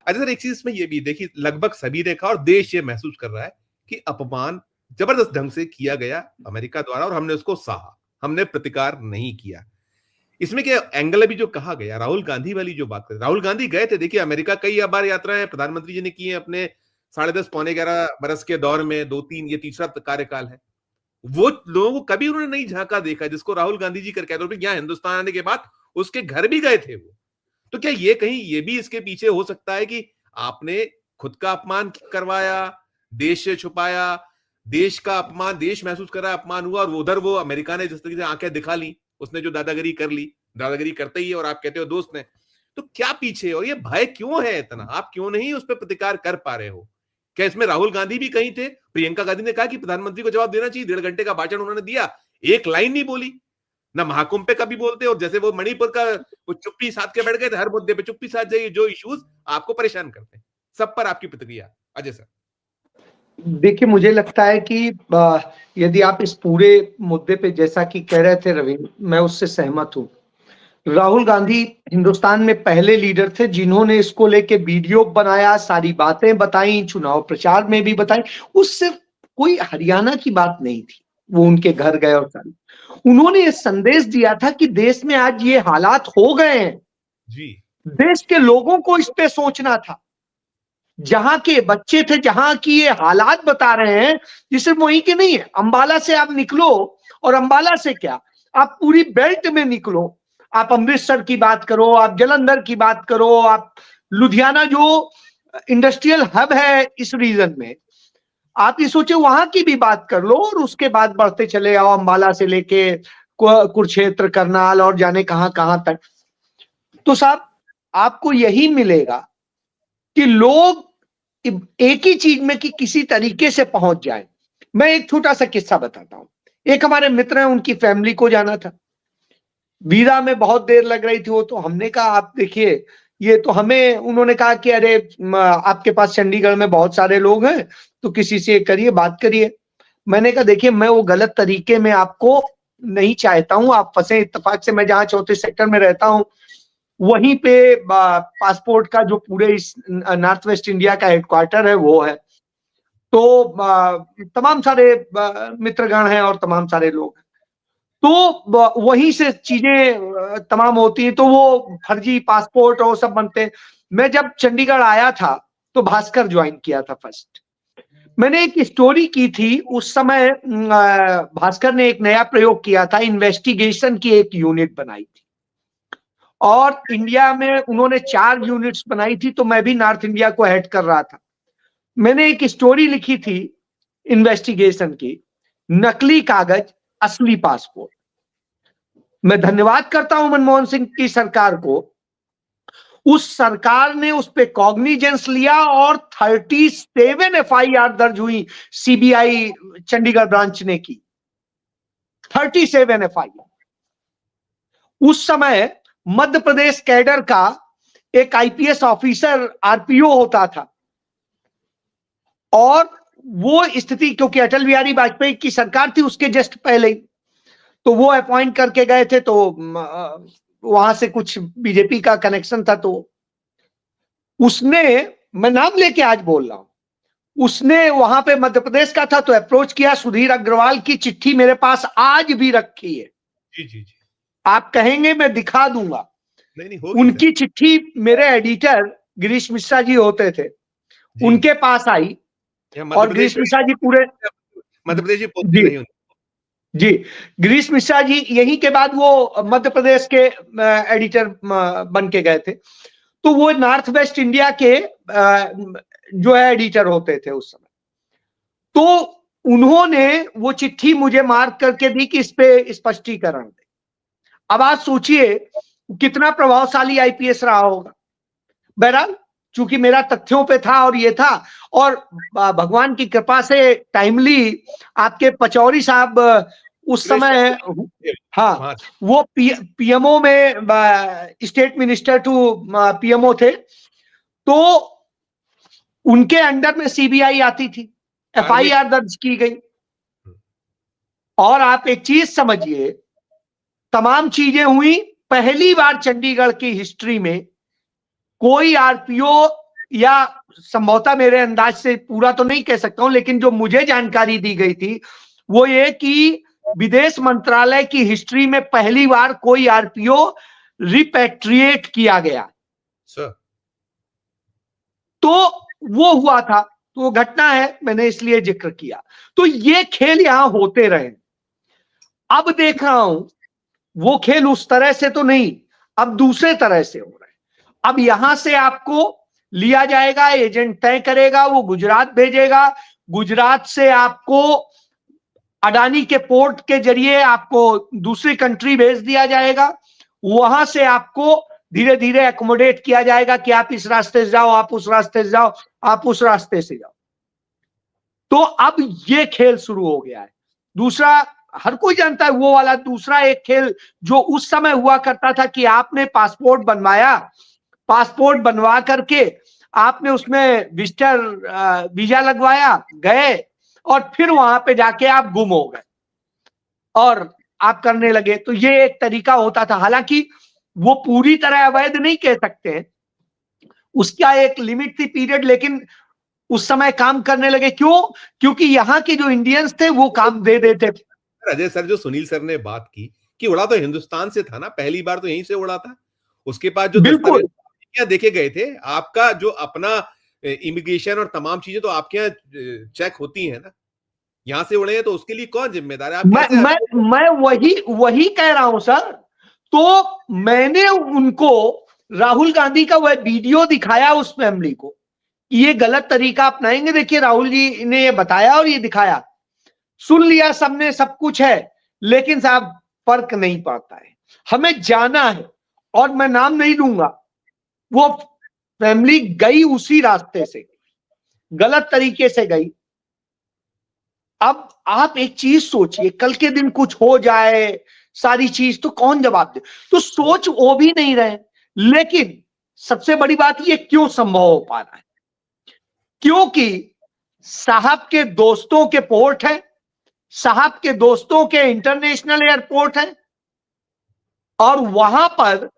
अच्छा सर, एक चीज इसमें ये भी देखिए, लगभग सभी देखा और देश ये महसूस कर रहा है कि अपमान जबरदस्त ढंग से किया गया अमेरिका द्वारा, और हमने उसको सहा, हमने प्रतिकार नहीं किया। इसमें क्या एंगल अभी जो कहा गया, राहुल गांधी वाली जो बात कर, राहुल गांधी गए थे देखिए अमेरिका, कई बार यात्राएं प्रधानमंत्री जी ने की है अपने 10.5 पौने 11 बरस के दौर में, 2-3 ये तीसरा कार्यकाल है। वो लोगों को कभी उन्होंने नहीं झांका देखा जिसको राहुल गांधी जी कर कहते हैं। यहाँ हिंदुस्तान आने के बाद उसके घर भी गए थे वो। तो क्या ये कहीं ये भी इसके पीछे हो सकता है कि आपने खुद का अपमान करवाया, देश से छुपाया, देश का अपमान, देश महसूस कर रहा है अपमान हुआ, और उधर वो अमेरिका ने जिस तरीके से आंखें दिखा ली, उसने जो दादागिरी कर ली, दादागिरी करते ही है, और आप कहते हो दोस्त ने, तो क्या पीछे और ये भय क्यों है इतना? आप क्यों नहीं उस पर प्रतिकार कर पा रहे हो? क्या इसमें राहुल गांधी भी कहीं थे? प्रियंका गांधी ने कहा कि प्रधानमंत्री को जवाब देना चाहिए, 1.5 घंटे का भाषण उन्होंने दिया, एक लाइन नहीं बोली, ना महाकुंभ पे कभी बोलते, और जैसे वो मणिपुर का वो चुप्पी साध के बैठ गए थे, हर मुद्दे पे चुप्पी साध जाइए, जो इश्यूज आपको परेशान करते हैं, सब पर आपकी प्रतिक्रिया अजय सर। देखिए, मुझे लगता है कि यदि आप इस पूरे मुद्दे पे जैसा कि कह रहे थे रविंद्र, मैं उससे सहमत हूं। राहुल गांधी हिंदुस्तान में पहले लीडर थे जिन्होंने इसको लेके वीडियो बनाया, सारी बातें बताई, चुनाव प्रचार में भी बताई। उससे कोई हरियाणा की बात नहीं थी, वो उनके घर गए और सारी, उन्होंने ये संदेश दिया था कि देश में आज ये हालात हो गए हैं जी, देश के लोगों को इस पे सोचना था। जहां के बच्चे थे, जहां की ये हालात बता रहे हैं, ये सिर्फ वहीं के नहीं है। अंबाला से आप निकलो, और अंबाला से क्या, आप पूरी बेल्ट में निकलो, आप अमृतसर की बात करो, आप जलंधर की बात करो, आप लुधियाना जो इंडस्ट्रियल हब है इस रीजन में, आप ये सोचे वहां की भी बात कर लो, और उसके बाद बढ़ते चले आओ अंबाला से लेके कुरुक्षेत्र, करनाल और जाने कहां कहां तक। तो साहब, आपको यही मिलेगा कि लोग एक ही चीज में कि किसी तरीके से पहुंच जाए। मैं एक छोटा सा किस्सा बताता हूं। एक हमारे मित्र हैं, उनकी फैमिली को जाना था, वीजा में बहुत देर लग रही थी वो, तो हमने कहा आप देखिए, ये तो हमें, उन्होंने कहा कि अरे आपके पास चंडीगढ़ में बहुत सारे लोग हैं, तो किसी से करिए, बात करिए। मैंने कहा देखिए, मैं वो गलत तरीके में आपको नहीं चाहता हूं आप फंसे। इत्तेफाक से मैं जहां 4थे सेक्टर में रहता हूं, वहीं पे पासपोर्ट का जो पूरे इस नॉर्थ वेस्ट इंडिया का हेडक्वार्टर है वो है। तो तमाम सारे मित्रगण हैं और तमाम सारे लोग हैं, तो वहीं से चीजें तमाम होती हैं, तो वो फर्जी पासपोर्ट और सब बनते हैं। मैं जब चंडीगढ़ आया था तो भास्कर ज्वाइन किया था फर्स्ट। मैंने एक स्टोरी की थी उस समय, भास्कर ने एक नया प्रयोग किया था, इन्वेस्टिगेशन की एक यूनिट बनाई थी, और इंडिया में उन्होंने 4 यूनिट्स बनाई थी, तो मैं भी नॉर्थ इंडिया को हेड कर रहा था। मैंने एक स्टोरी लिखी थी इन्वेस्टिगेशन की, नकली कागज असली पासपोर्ट। मैं धन्यवाद करता हूं मनमोहन सिंह की सरकार को, उस सरकार ने उस पे कॉग्निजेंस लिया और 37 एफआईआर दर्ज हुई सीबीआई चंडीगढ़ ब्रांच ने की, 37 एफआईआर। उस समय मध्य प्रदेश कैडर का एक आईपीएस ऑफिसर आरपीओ होता था, और वो स्थिति, क्योंकि अटल बिहारी वाजपेयी की सरकार थी उसके जस्ट पहले ही, तो वो अपॉइंट करके गए थे, तो वहां से कुछ बीजेपी का कनेक्शन था, तो उसने, मैं नाम लेके आज बोल रहा हूं, उसने वहां पे मध्य प्रदेश का था, तो अप्रोच किया। सुधीर अग्रवाल की चिट्ठी मेरे पास आज भी रखी है, जी जी जी, आप कहेंगे मैं दिखा दूंगा। नहीं होगी उनकी सर। चिट्ठी मेरे एडिटर गिरीश मिश्रा जी होते थे, जी, उनके पास आई, यहाँ और गिरीश मिश्रा जी पूरे, मध्य प्रदेश की पोस्टिंग जी रही उनकी। जी, गिरीश मिश्रा जी यहीं के बाद वो मध्य प्रदेश के एडिटर बन के गए थे, तो वो नॉर्थ वेस्ट इंडिया के जो है एडिटर होते थे उस समय। तो उन्होंने वो चिट्ठी मुझे मार्क करके दी कि इस पे स्पष्टीकरण दे। अब आप सोचिए कितना प्रभावशाली आईपीएस रहा होगा। बहरहाल, चूंकि मेरा तथ्यों पे था और ये था, और भगवान की कृपा से टाइमली आपके पचौरी साहब उस समय, हाँ, वो पीएमओ में स्टेट मिनिस्टर टू पीएमओ थे, तो उनके अंडर में सीबीआई आती थी, एफआईआर दर्ज की गई। और आप एक चीज समझिए, तमाम चीजें हुई, पहली बार चंडीगढ़ की हिस्ट्री में कोई आरपीओ या संभवतः मेरे अंदाज से पूरा तो नहीं कह सकता हूं, लेकिन जो मुझे जानकारी दी गई थी वो ये कि विदेश मंत्रालय की हिस्ट्री में पहली बार कोई आरपीओ रिपेट्रिएट किया गया। तो वो हुआ था, तो वो घटना है, मैंने इसलिए जिक्र किया। तो ये खेल यहां होते रहे। अब देख रहा हूं वो खेल उस तरह से तो नहीं, अब दूसरे तरह से हो रहे हैं। अब यहां से आपको लिया जाएगा, एजेंट तय करेगा, वो गुजरात भेजेगा, गुजरात से आपको अडानी के पोर्ट के जरिए आपको दूसरी कंट्री भेज दिया जाएगा, वहां से आपको धीरे धीरे एकोमोडेट किया जाएगा कि आप इस रास्ते से जाओ, आप उस रास्ते से जाओ, आप उस रास्ते से जाओ। तो अब ये खेल शुरू हो गया है। दूसरा, हर कोई जानता है वो वाला दूसरा एक खेल जो उस समय हुआ करता था कि आपने पासपोर्ट बनवाया, पासपोर्ट बनवा करके आपने उसमें विजिटर वीजा लगवाया, गए और फिर वहां पे जाके आप गुम हो गए और आप करने लगे। तो ये एक तरीका होता था, हालांकि वो पूरी तरह अवैध नहीं कह सकते, उसका एक लिमिट थी पीरियड, लेकिन उस समय काम करने लगे। क्यों? क्योंकि यहाँ के जो इंडियंस थे वो काम दे देते थे। अजय सर, जो सुनील सर ने बात की कि उड़ा तो हिंदुस्तान से था ना, पहली बार तो यहीं से उड़ा था। उसके बाद जो बिल्कुल क्या देखे गए थे, आपका जो अपना इमिग्रेशन और तमाम चीजें तो आपके यहाँ चेक होती है ना, यहां से उड़े हैं तो उसके लिए कौन जिम्मेदार है? मैं वही कह रहा हूं सर। तो मैंने उनको राहुल गांधी का वह वीडियो दिखाया उस फैमिली को, ये गलत तरीका अपनाएंगे, देखिए राहुल जी ने ये बताया और ये दिखाया, सुन लिया सबने, सब कुछ है, लेकिन साहब फर्क नहीं पड़ता है, हमें जाना है। और मैं नाम नहीं लूंगा, वो फैमिली गई उसी रास्ते से, गलत तरीके से गई। अब आप एक चीज सोचिए, कल के दिन कुछ हो जाए सारी चीज, तो कौन जवाब दे? तो सोच वो भी नहीं रहे। लेकिन सबसे बड़ी बात ये क्यों संभव हो पा रहा है? क्योंकि साहब के दोस्तों के पोर्ट है, साहब के दोस्तों के इंटरनेशनल एयरपोर्ट है, और वहां पर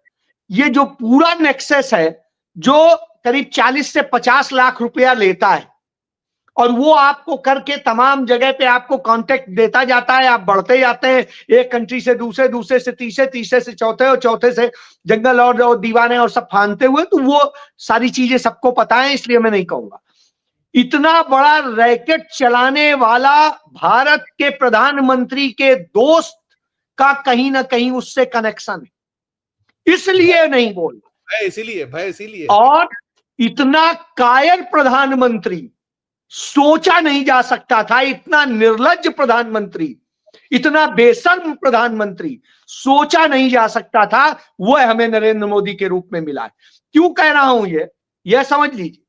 ये जो पूरा नेक्सस है जो करीब 40 से 50 लाख रुपया लेता है, और वो आपको करके तमाम जगह पे आपको कांटेक्ट देता जाता है, आप बढ़ते जाते हैं एक कंट्री से दूसरे, दूसरे से तीसरे, तीसरे से चौथे और चौथे से जंगल और दीवाने और सब फांदते हुए। तो वो सारी चीजें सबको पता है, इसलिए मैं नहीं कहूंगा। इतना बड़ा रैकेट चलाने वाला भारत के प्रधानमंत्री के दोस्त का कहीं ना कहीं उससे कनेक्शन है, इसलिए नहीं बोल भय इसीलिए। और इतना कायर प्रधानमंत्री सोचा नहीं जा सकता था, इतना निर्लज्ज प्रधानमंत्री, इतना बेशर्म प्रधानमंत्री सोचा नहीं जा सकता था, वो हमें नरेंद्र मोदी के रूप में मिला है। क्यों कह रहा हूं यह समझ लीजिए।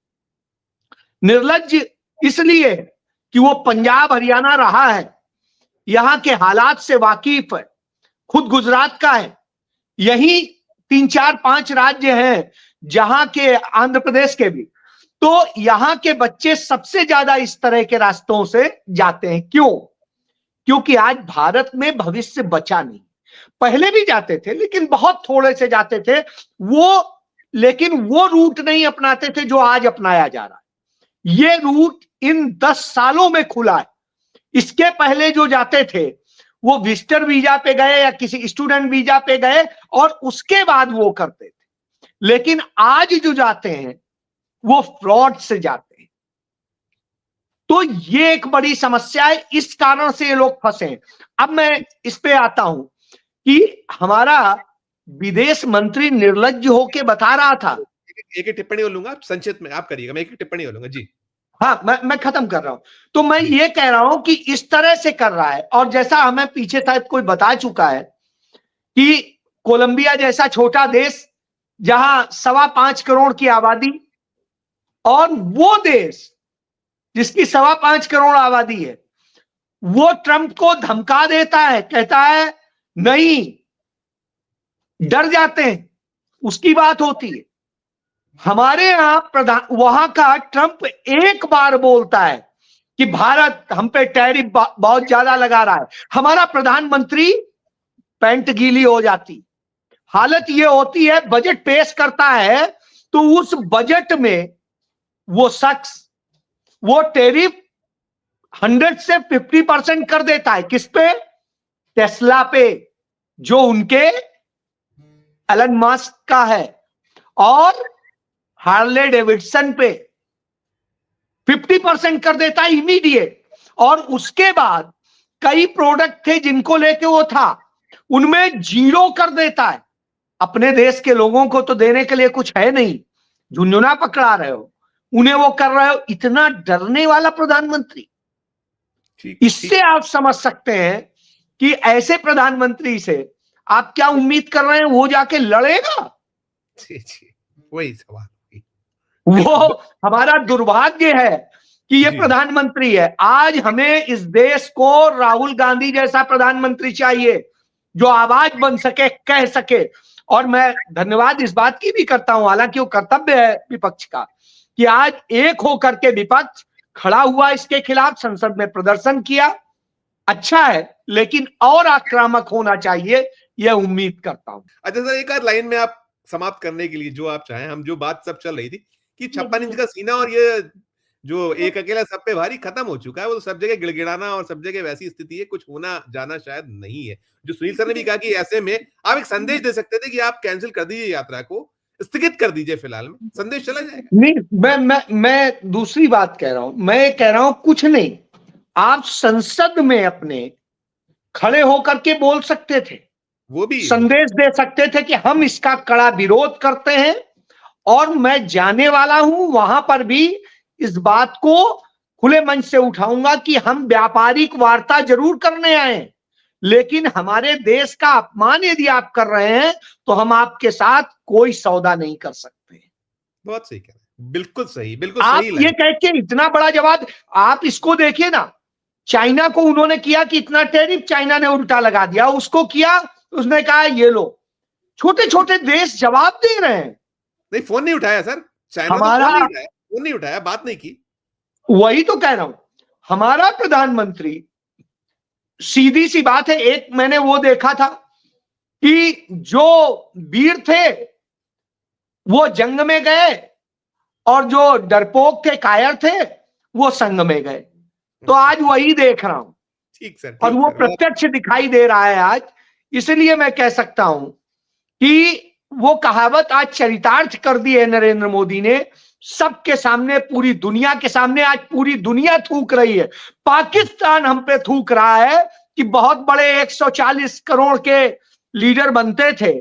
निर्लज्ज इसलिए कि वो पंजाब हरियाणा रहा है, यहां के हालात से वाकिफ है, खुद गुजरात का है, यही 3 4 5 राज्य हैं जहां के, आंध्र प्रदेश के भी, तो यहां के बच्चे सबसे ज्यादा इस तरह के रास्तों से जाते हैं। क्यों? क्योंकि आज भारत में भविष्य बचा नहीं। पहले भी जाते थे लेकिन बहुत थोड़े से जाते थे वो, लेकिन वो रूट नहीं अपनाते थे जो आज अपनाया जा रहा है। ये रूट इन 10 सालों में खुला है। इसके पहले जो जाते थे वो विजिटर वीजा पे गए या किसी स्टूडेंट वीजा पे गए और उसके बाद वो करते थे, लेकिन आज जो जाते हैं वो फ्रॉड से जाते हैं। तो ये एक बड़ी समस्या है, इस कारण से ये लोग फंसे हैं। अब मैं इस पे आता हूं कि हमारा विदेश मंत्री निर्लज्ज होके बता रहा था, एक टिप्पणी और लूंगा, संक्षिप्त में आप करिएगा, मैं एक टिप्पणी और लूंगा जी। हाँ, मैं खत्म कर रहा हूं। तो मैं ये कह रहा हूं कि इस तरह से कर रहा है, और जैसा हमें पीछे शायद कोई बता चुका है कि कोलंबिया जैसा छोटा देश जहां 5.25 करोड़ की आबादी, और वो देश जिसकी 5.25 करोड़ आबादी है, वो ट्रंप को धमका देता है, कहता है नहीं, डर जाते हैं, उसकी बात होती है। हमारे यहां वहां का ट्रंप एक बार बोलता है कि भारत हम पे टैरिफ बहुत ज्यादा लगा रहा है, हमारा प्रधानमंत्री पैंट गीली हो जाती। हालत ये होती है, बजट पेश करता है तो उस बजट में वो शख्स वो टैरिफ 100 से 50% कर देता है। किस पे? टेस्ला पे, जो उनके एलन मस्क का है, और हार्ले डेविडसन पे 50% कर देता है इमीडिएट। और उसके बाद कई प्रोडक्ट थे जिनको लेके वो था, उनमें 0 कर देता है। अपने देश के लोगों को तो देने के लिए कुछ है नहीं, झुंझुना पकड़ा रहे हो, उन्हें वो कर रहे हो। इतना डरने वाला प्रधानमंत्री। इससे आप समझ सकते हैं कि ऐसे प्रधानमंत्री से आप क्या उम्मीद कर रहे हैं वो जाके लड़ेगा। वही सवाल, वो हमारा दुर्भाग्य है कि ये प्रधानमंत्री है। आज हमें इस देश को राहुल गांधी जैसा प्रधानमंत्री चाहिए, जो आवाज बन सके, कह सके। और मैं धन्यवाद इस बात की भी करता हूं, हालांकि वो कर्तव्य है विपक्ष का, कि आज एक होकर के विपक्ष खड़ा हुआ इसके खिलाफ, संसद में प्रदर्शन किया। अच्छा है, लेकिन और आक्रामक होना चाहिए, यह उम्मीद करता हूं। अच्छा सर, एक आध लाइन में आप समाप्त करने के लिए जो आप चाहें, हम जो बात सब चल रही थी कि 56 इंच का सीना और ये जो एक अकेला सब पे भारी खत्म हो चुका है, वो सब जगह गिड़गिड़ाना और सब जगह वैसी स्थिति है, कुछ होना जाना शायद नहीं है। जो सुनील सर ने भी कहा कि ऐसे में आप एक संदेश दे सकते थे कि आप कैंसिल कर दीजिए यात्रा को, स्थगित कर दीजिए, फिलहाल में संदेश चला जाएगा। नहीं, मैं दूसरी बात कह रहा हूं। मैं कह रहा हूं कुछ नहीं, आप संसद में अपने खड़े होकर के बोल सकते थे, वो भी संदेश दे सकते थे कि हम इसका कड़ा विरोध करते हैं। और मैं जाने वाला हूं, वहां पर भी इस बात को खुले मंच से उठाऊंगा कि हम व्यापारिक वार्ता जरूर करने आए, लेकिन हमारे देश का अपमान यदि आप कर रहे हैं तो हम आपके साथ कोई सौदा नहीं कर सकते। बहुत सही कह रहे हैं, बिल्कुल सही, बिल्कुल आप सही। ये कह के इतना बड़ा जवाब, आप इसको देखिए ना, चाइना को उन्होंने किया कि इतना टैरिफ, चाइना ने उल्टा लगा दिया, उसको किया, उसने कहा ये लो। छोटे छोटे देश जवाब दे रहे हैं। नहीं, फोन नहीं उठाया सर, चाइना हमारा फोन नहीं उठाया, बात नहीं की। वही तो कह रहा हूं, हमारा प्रधानमंत्री, सीधी सी बात है, एक मैंने वो देखा था कि जो वीर थे वो जंग में गए और जो डरपोक के कायर थे वो संग में गए। तो आज वही देख रहा हूं। ठीक सर, और वो प्रत्यक्ष दिखाई दे रहा है आज। इसलिए मैं कह सकता हूं कि वो कहावत आज चरितार्थ कर दी है नरेंद्र मोदी ने, सबके सामने, पूरी दुनिया के सामने। आज पूरी दुनिया थूक रही है, पाकिस्तान हम पे थूक रहा है कि बहुत बड़े 140 करोड़ के लीडर बनते थे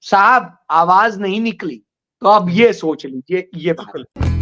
साहब, आवाज नहीं निकली। तो अब ये सोच लीजिए ये बात।